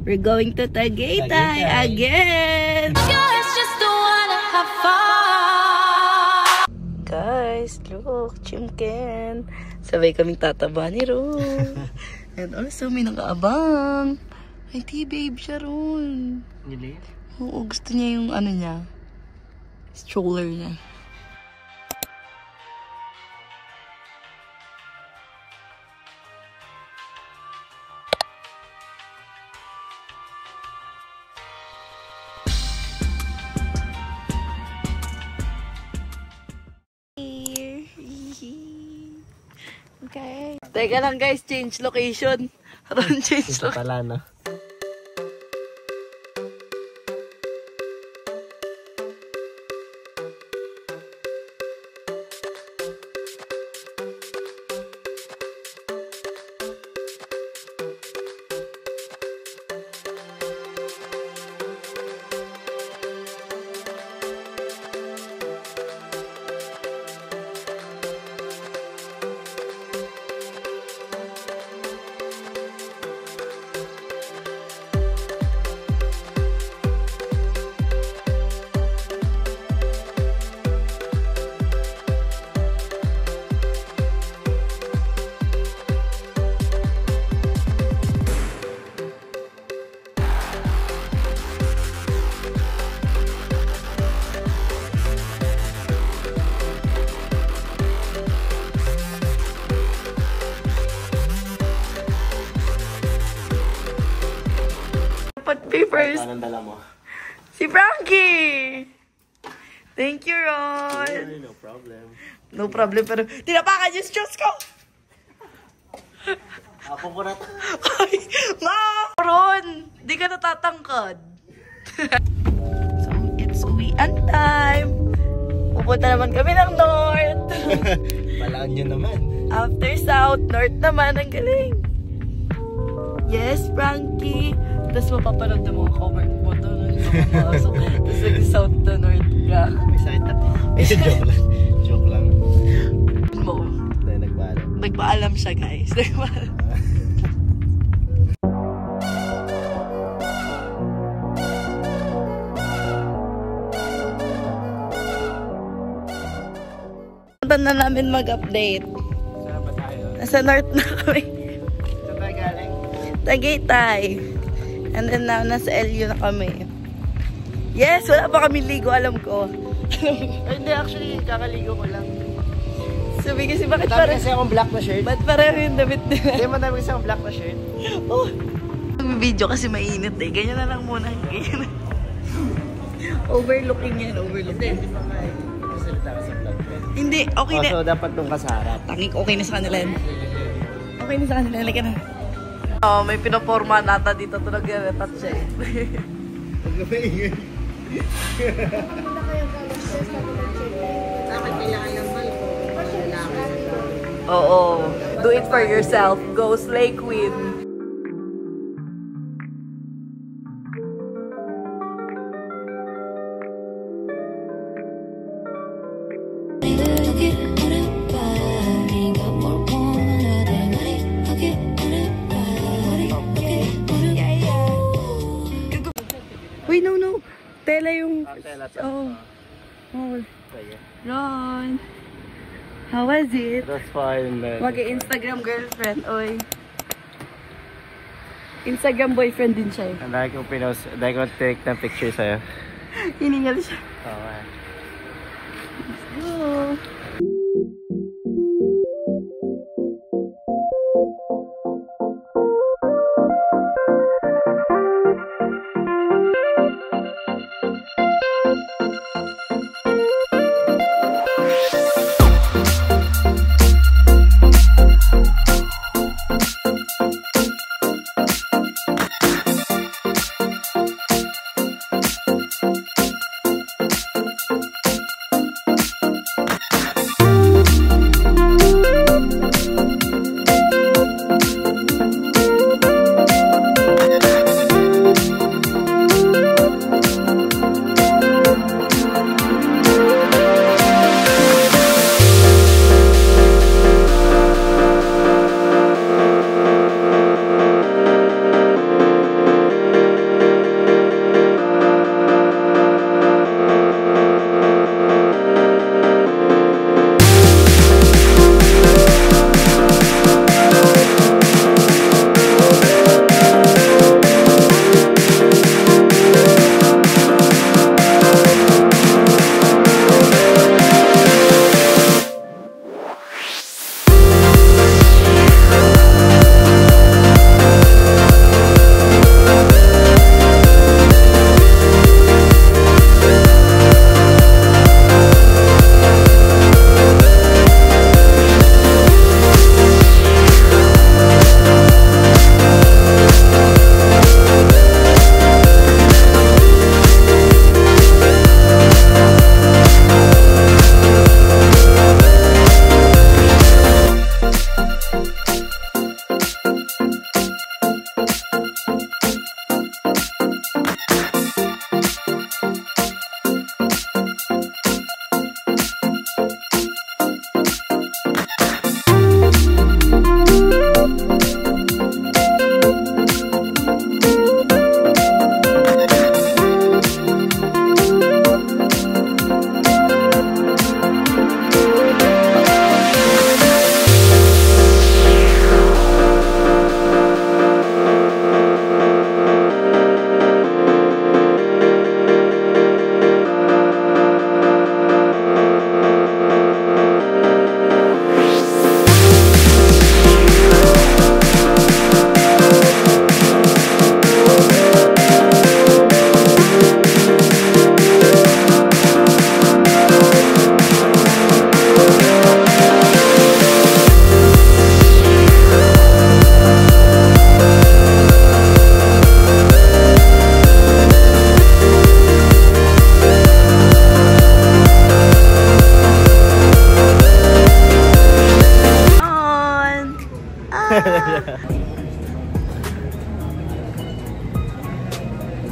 We're going to Tagaytay again! Guys, look, chimken. Sabay kaming tataba ni Ron. And also, may nakaabang. Ay, babe siya Ron. Really? Oo, gusto niya yung ano niya. Stroller niya. Okay. Teka lang guys, change location. Change location. Pala, no? Papers. Anong dala mo? Si Frankie! Thank you, Ron! No problem. No problem, pero tinapakan yung straws ko! Ako po na to. Ay, ma! Ron! Di ka natatangkad. So, it's uwian time! Pupunta naman kami ng North! Palaan nyo naman. After South, North naman. Ang galing! Yes, Frankie! Tapos mapapanood ng mga cover mo doon sa pumasok. Tapos nag-south na north ka. May sakit na. Joke lang. Joke lang. Mo. Dahil nagpaalam. Nagpaalam siya, guys. Nagpaalam. Punta na namin mag-update. Saan ba tayo? Nasa north na kami. Saan tayo galing? Tagaytay. And then now, nasa LU na kami. Yes, wala pa kami ligo, alam ko. Hindi, actually, kakaligo ko lang. Sabi kasi, bakit Dami kasi akong black na shirt. Ba't pareho yung damit nila? Hindi mo dami kasi akong black na shirt. Oh, video kasi mainit eh. Ganyan na lang muna. Ganyan na. Overlooking yan, overlooking. Hindi pa nga eh. Kasalita ka sa vlog. Hindi, okay na. So, dapat nung ka sa harap. Tangik, okay na sa kanila yan. Okay na sa kanila, halika na. Oh, may pinaporma nata dito to nag-retat siya eh. Huwag na maingay. Dapat kailangan ng balko. Oo, do it for yourself. Go slay queen. Wait, no. Tela yung... Tela to. Oh. Oh. Sige. Ron. How was it? That's fine. Mag-Instagram girlfriend, oy. Instagram boyfriend din siya eh. Dahil kong pinost, dahil kong take ng picture sa'yo. Hiningal siya. Okay. Let's go.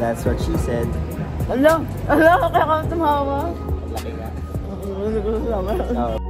That's what she said. Kaya ka tumawa. Laki nga. Ano ko sama? Oo.